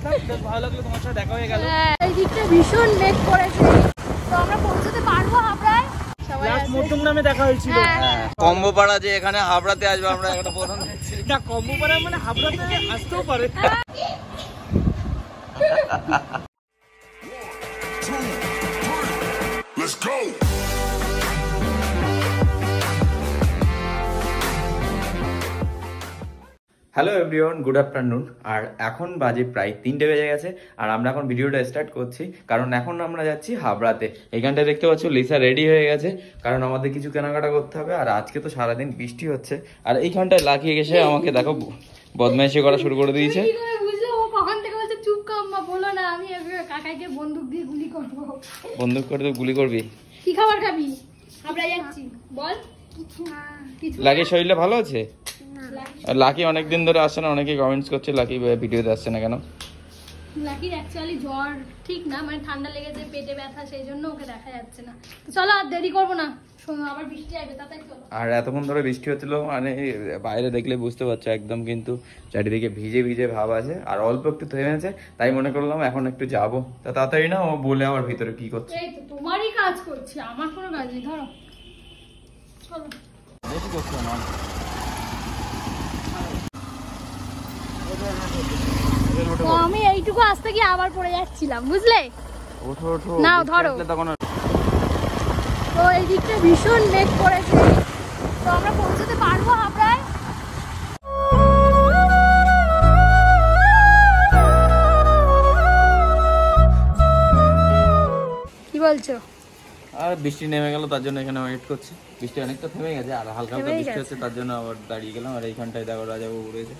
আসলাম, বেশ ভালো লাগলো, তোমার সাথে দেখা হয়ে গেল। এই দিকটা ভীষণ মেঘ করেছে, তো আমরা পৌঁছতে পারবো হাবড়ায়? মধ্যমগ্রামে দেখা হয়েছিল। কম্বোপাড়া যে এখানে হাবড়াতে আসবে আমরা একটা প্রথম না, কম্বোপাড়া মানে হাবড়াতে আসতেও পারে। Let's go. Hello everyone, good afternoon. আর এখন বাজে প্রায় 3টে বেজে গেছে আর আমরা এখন ভিডিওটা স্টার্ট করছি, কারণ এখন আমরা যাচ্ছি হাবড়াতে। এইখানটা দেখতে পাচ্ছ লিসা রেডি হয়ে গেছে, কারণ আমাদের কিছু কেনাকাটা করতে হবে। আর আজকে তো সারাদিন বৃষ্টি হচ্ছে, আর এইখানটায় লাগিয়ে গেছে আমাকে দেখো বদমাইশি করা শুরু করে দিয়েছে। বন্দুক করে গুলি করবি? কি খাবার খাবি? আমরা যাচ্ছি, বল। লাকি শরীরটা ভালো আছে? লাকি অনেকদিন ধরে আসছে না, অনেকে কমেন্টস করছে লাকি ভিডিওতে আসছে না কেন। লাকির অ্যাকচুয়ালি জ্বর ঠিক না, মানে ঠান্ডা লেগেছে, পেটে ব্যথা, সেই জন্য ওকে দেখা যাচ্ছে না। চলো আর দেরি করবো না, আবার বৃষ্টি আসবে, তাড়াতাড়ি চলো। আর এতক্ষণ ধরে বৃষ্টি হচ্ছিল, মানে বাইরে দেখলে বুঝতে পারছো একদম কিন্তু চারিদিকে ভিজে ভিজে ভাব আছে। আর অল্প একটু থেমেছে, তাই মনে করলাম এখন একটু যাবো। তা তাড়াতাড়ি না, ও বলে আমার ভিতরে কি করছে। এই তো তোমারই কাজ করছি, আমার কোনো কাজ নেই, ধরো চলো। বেশি করছো না, আমি এইটুকু আসতে গিয়ে আবার পড়ে যাচ্ছিলাম, বুঝলে? ওঠো ওঠো, নাও ধরো। তখন তো এই দিকটা ভীষণ মেঘ করেছে, তো আমরা পৌঁছতে পারবো হাবড়ায়? কি বলছো? আর বৃষ্টি নেমে গেল, তার জন্য এখানে ওয়েট করছি। বৃষ্টি অনেকটা থেমে গেছে, আর হালকা হালকা বৃষ্টি হচ্ছে, তার জন্য আবার দাঁড়িয়ে গেলাম। আর এইখানটায় দেখো রাজাবাবু রয়েছে,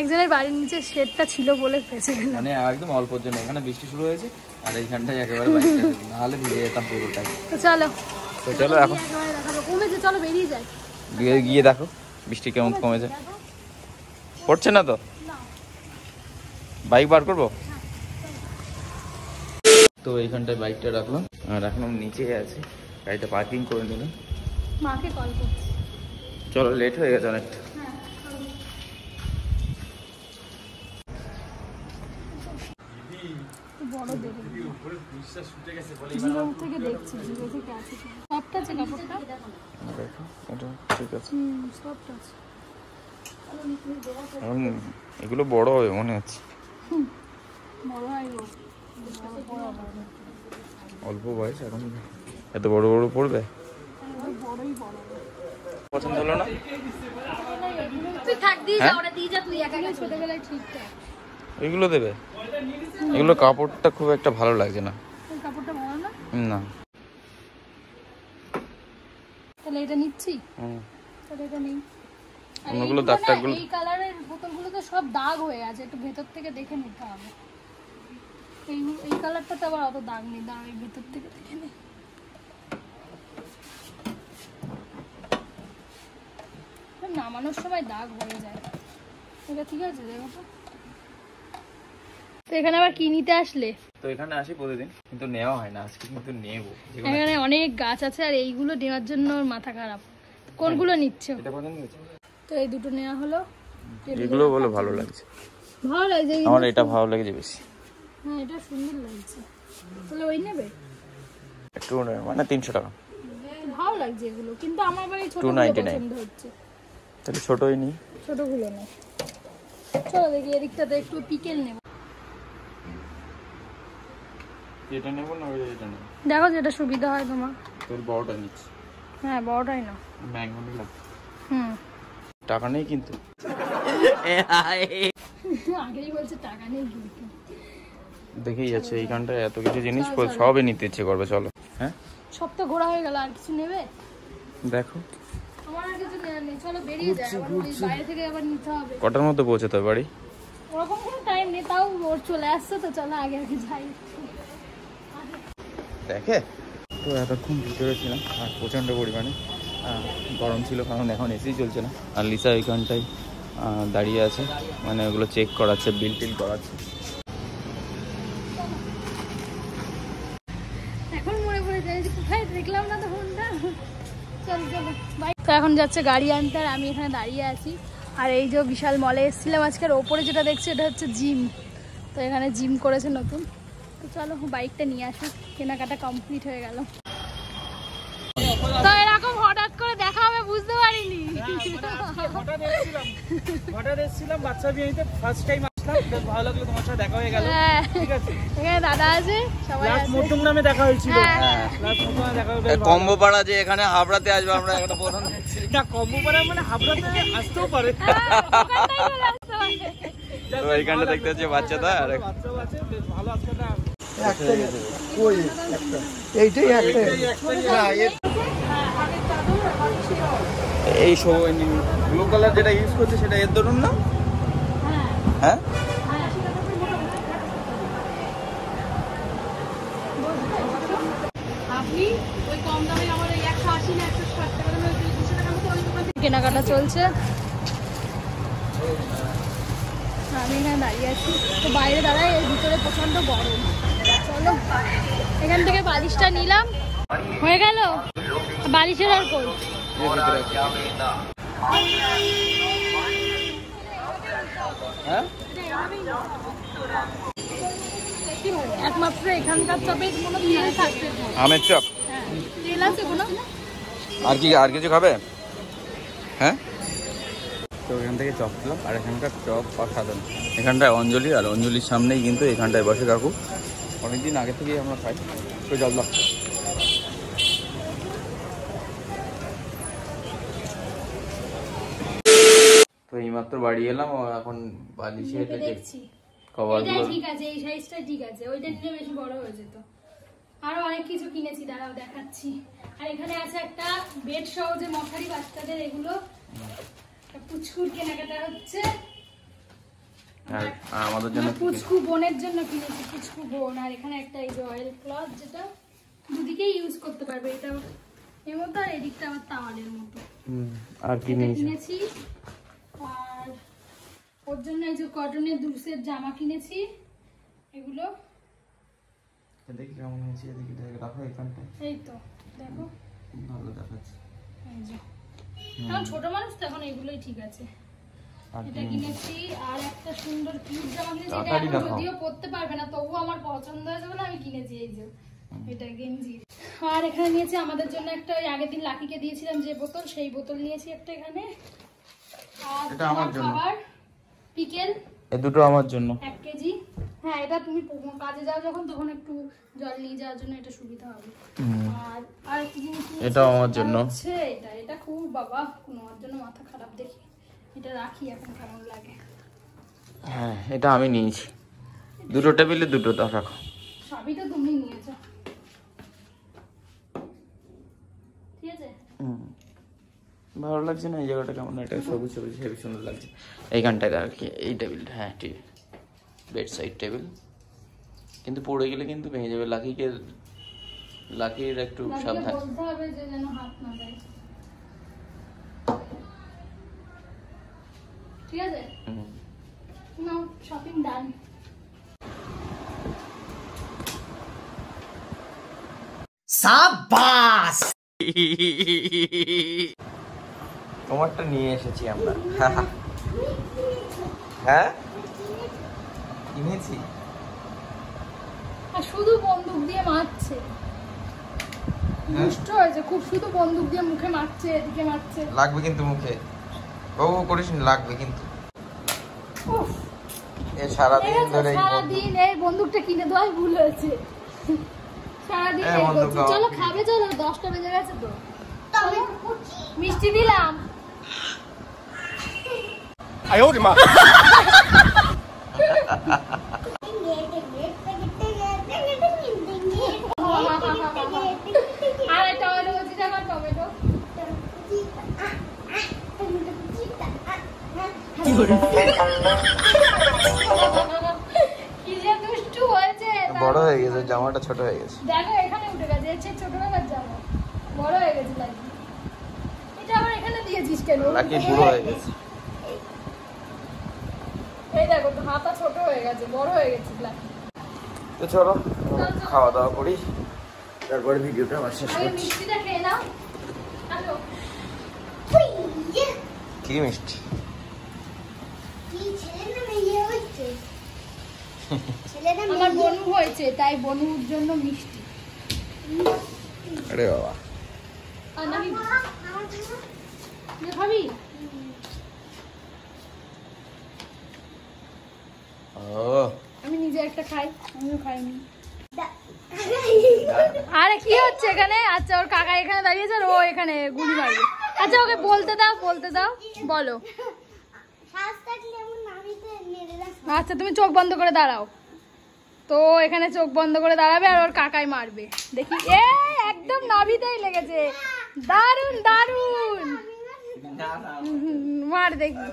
একজনের বাড়ির নিচে শেডটা ছিল বলে ফেসে গেল, মানে একদম অল্পর জন্য। এখানে বৃষ্টি শুরু হয়েছে আর এইখানটায় একেবারে বাইকটা নাহলে ভিজে যেতাম পুরোটাই। তো চলো, তো চলো এখন কমেছে, চলো বেরিয়ে যাই। গিয়ে দেখো বৃষ্টি কেমন কমেছে। পড়ছে না তো? বাইক বার করবো। তো এইখানটায় বাইকটা রাখলাম, আর এখন নিচে আছে, গাড়িটা পার্কিং করে নিলাম। মাকে কল করছি। চলো, লেট হয়ে গেছে অনেকটা। বড় দেখে জীবন থেকে দেখছি, জীবন থেকে আছে, সবটা আছে কাপড়টা, দেখো এটা ঠিক আছে, সবটা আছে। এখন এগুলো বড় হবে মনে হচ্ছে। বড় হয় গো, অল্প বয়স এখন এত বড় বড় পড়বে, বড়ই বড়। পছন্দ হলো না? তুই থাক, দিয়ে যা, ওরা দিয়ে যা, তুই একা একা ছোটবেলায় ঠিকঠাক। এগুলো দেবে? এগুলো কাপড়টা খুব একটা ভালো লাগছে না। এই কাপড়টা ভালো না? না। তাহলে এটা নিচ্ছি, তাহলে এটা নেই। অন্যগুলো দাগ টাগগুলো, এই কালারের বোতলগুলো তো সব দাগ হয়ে আছে, একটু ভেতর থেকে দেখে নিতে হবে। এই কালারটা তো আবার অত দাগ নেই, দাগ এই ভেতর থেকে দেখে নে। নামানোর সময় দাগ হয়ে যায়, এটা ঠিক আছে, দেখো তো। তো এখানে আবার কি নিতে আসলে? তো এখানে আসি প্রতিদিন, কিন্তু নেওয়া হয় না, আজকে কিন্তু নেবো। এখানে অনেক গাছ আছে, আর এইগুলো নেওয়ার জন্য ওর মাথা খারাপ। কোনগুলো নিচ্ছ? এটা পছন্দ হয়েছে? তো এই দুটো নেওয়া হলো। এগুলো বলে ভালো লাগছে, ভালো লাগছে, আমার এটা ভালো লাগছে বেশি। হ্যাঁ এটা সুন্দর লাগছে, তাহলে ওই নেবে একটু মানে 300 টাকা। ভালো লাগছে এগুলো, কিন্তু আমার আবার এই ছোটগুলো 299 পছন্দ হচ্ছে। তাহলে ছোটই নি, ছোটগুলো না। চলো দেখি এদিকটাতে একটু পিকেল নেব। এটা নেব না এটা নেব? দেখো যেটা সুবিধা হয় তোমার। তোর বড়টা নিচ্ছি। হ্যাঁ বড়টাই না, ম্যাঙ্গো নিলাম। টাকা নেই কিন্তু। আগেই বলছে টাকা নেই কিন্তু। দেখেই যাচ্ছে এইখানটায় এত কিছু জিনিস সবই নিতে ইচ্ছে করবে। চলো। হ্যাঁ সব তো ঘোরা হয়ে গেল, আর কিছু নেবে? দেখো আমার আর কিছু নেওয়ার নেই, চলো বেরিয়ে যাই, আবার বাইরে থেকে আবার নিতে হবে। কটার মধ্যে পৌঁছতে হবে বাড়ি? ওরকম কোনো টাইম নেই, তাও ওর চলে আসছে তো, চলো আগে আগে যাই। দেখে তো এতক্ষণ ভিতরে ছিলাম, আর প্রচণ্ড পরিমাণে গরম ছিল, কারণ এখন এসি চলছে না। আর লিসা ওইখানটায় দাঁড়িয়ে আছে, মানে ওগুলো চেক করাচ্ছে, বিল টিল করাচ্ছে। এখন মনে পড়ে যায় যে কোথায় দেখলাম না তো ফোনটা। চল চলো বাই। তো এখন যাচ্ছে গাড়ি আনতে, আর আমি এখানে দাঁড়িয়ে আছি। আর এই যে বিশাল মলে এসেছিলাম আজকের, ওপরে যেটা দেখছি এটা হচ্ছে জিম। তো এখানে জিম করেছে নতুন। তো চলো বাইকটা নিয়ে আসি, কেনাকাটা কমপ্লিট হয়ে গেল। তো এরকম হঠাৎ করে দেখা হবে বুঝতে পারিনি। হঠাৎ এসেছিলাম বাচ্চা বিয়েতে, ফার্স্ট টাইম আসলাম, বেশ ভালো লাগলো, তোমার সাথে দেখা হয়ে গেল। ঠিক আছে, এখানে দাদা আছে, সবাই আছে। মধ্যম নামে দেখা হয়েছিল, দেখা হয়ে কম্বো পাড়া যে এখানে হাবড়াতে আসবে আমরা একটা প্রধান না, কম্বো পাড়া মানে হাবড়াতে আসতেও পারে। তো এইখানটা দেখতে হচ্ছে বাচ্চাটা আর বাচ্চাও আছে, বেশ ভালো আজকেটা। এই ব্লু কালার যেটা ইউজ করছে সেটা এর ধরুন না? হ্যাঁ, কেনাকাটা চলছে, আমি এখানে দাঁড়িয়ে আছি। তো বাইরে দাঁড়ায়, এর ভিতরে প্রচন্ড গরম। চলো এখান থেকে বালিশটা নিলাম, হয়ে গেল। বালিশের আর কই, একমাত্র এখানকার চপে কোনো তেল থাকবে না। আমের চপ, হ্যাঁ তেল আছে কোনো? আর কিছু খাবে? হ্যাঁ, তো এখান থেকে চপ খেলাম, আর এখানকার চপ অসাধারণ। এখানটায় অঞ্জলি, আর অঞ্জলির সামনেই কিন্তু এখানটায় বসে কাকু, অনেকদিন আগে থেকেই আমরা খাই। তো জল দাও। তো এইমাত্র বাড়ি এলাম, এখন বালিশের দেখছি কভারগুলো ঠিক আছে, এই সাইজটা ঠিক আছে, ওইটা নিলে বেশি বড় হয়ে যেত। আরো অনেক কিছু কিনেছি, দাঁড়াও দেখাচ্ছি। আর এখানে আছে একটা বেড সহ যে মশারি বাচ্চাদের, এগুলো পুচকুর কেনাকাটা হচ্ছে। আর আমাদের জন্য পুচকু বোনের জন্য কিনেছি, পুচকু বোন। আর এখানে একটা এই যে অয়েল ক্লথ, যেটা দুদিকেই ইউজ করতে পারবে, এটা এর মতো আর এদিকটা আবার তাওয়ালের মতো। আর কি কিনেছি। আর ওর জন্য এই যে কটনের 2 সেট জামা কিনেছি, এগুলো দেখি কেমন হয়েছে। এদিকে রাখো, এখানটা এই তো দেখো ভালো দেখাচ্ছে। এই যে এখন ছোট মানুষ তো, এখন এগুলোই ঠিক আছে। এটা কিনেছি। আর একটা সুন্দর কিউট জামা কিনেছি, এটা এখন যদিও পরতে পারবে না, তবুও আমার পছন্দ হয়েছে বলে আমি কিনেছি। এই যে এটা গেঞ্জি। আর এখানে নিয়েছি আমাদের জন্য একটা, ওই আগের দিন লাকিকে দিয়েছিলাম যে বোতল, সেই বোতল নিয়েছি একটা এখানে। আর এটা আমার জন্য খাবার পিকেল, এই দুটো আমার জন্য 1 কেজি। হ্যাঁ, এটা তুমি কাজে যাও যখন, তখন একটু জল নিয়ে যাওয়ার জন্য এটা সুবিধা হবে। আর আরেকটা জিনিস এটা আমার জন্য হচ্ছে এটা খুব বাবা, আমার জন্য মাথা খারাপ, দেখি এটা রাখি এখন কেমন লাগে। হ্যাঁ, এটা আমি নিয়েছি, দুটো টেবিলে দুটো, তা রাখো। সবই তো তুমি নিয়েছো, ঠিক আছে। ভালো লাগছে না এই জায়গাটা? কেমন একটা সবুজ সবুজ, হেবি সুন্দর লাগছে এইখানটায় আর কি। এই টেবিলটা, হ্যাঁ ঠিক, বেড সাইড টেবিল, কিন্তু পড়ে গেলে কিন্তু ভেঙে যাবে। লাকির একটু সাবধান, বলতে হবে যে যেন হাত না দেয়, ঠিক আছে। নাও, শপিং ডান। সাবাস, তোমারটা নিয়ে এসেছি আমরা। হ্যাঁ কিনেছি। আর শুধু বন্দুক দিয়ে মারছে, দুষ্ট হয়েছে খুব, শুধু বন্দুক দিয়ে মুখে মারছে, এদিকে মারছে। লাগবে কিন্তু মুখে, ও করিস না, লাগবে কিন্তু। এ সারাদিন ধরে সারাদিন এই বন্দুকটা কিনে দেওয়াই ভুল হয়েছে। সারাদিন এই করছে। চলো খাবে, চলো 10টা বেজে গেছে তো। মিষ্টি দিলাম। আয় ওরে মা। আর টমেটো বলছি, আমার টমেটো কি যে দুষ্টু হয়েছে। বড় হয়ে গেছে, জামাটা ছোট হয়ে গেছে। দেখো এখানে উঠে গেছে, এর চেয়ে ছোটবেলার জামা, বড় হয়ে গেছে লাগি। এটা আবার এখানে দিয়েছিস কেন? লাকি বুড়ো হয়ে গেছে। এই দেখো তো, হাতা ছোট হয়ে গেছে, বড় হয়ে গেছে লাকি। তো চলো খাওয়া দাওয়া করি, তারপরে ভিডিওটা আবার শেষ আগে করছি। মিষ্টিটা খেয়ে নাও। আসো। কি মিষ্টি? আমার বনু হয়েছে তাই বনুর জন্য মিষ্টি। আরে বাবা খাবি? আমি নিজে একটা খাই, আমিও খাইনি। আরে কি হচ্ছে এখানে? আচ্ছা ওর কাকা এখানে দাঁড়িয়েছে আর ও এখানে গুলি মারবে। আচ্ছা ওকে বলতে দাও, বলতে দাও, বলো। আচ্ছা তুমি চোখ বন্ধ করে দাঁড়াও। তো এখানে চোখ বন্ধ করে দাঁড়াবে আর ওর কাকাই মারবে। দেখি এ একদম নাভিতেই লেগেছে। দারুন দারুন, মার দেখি।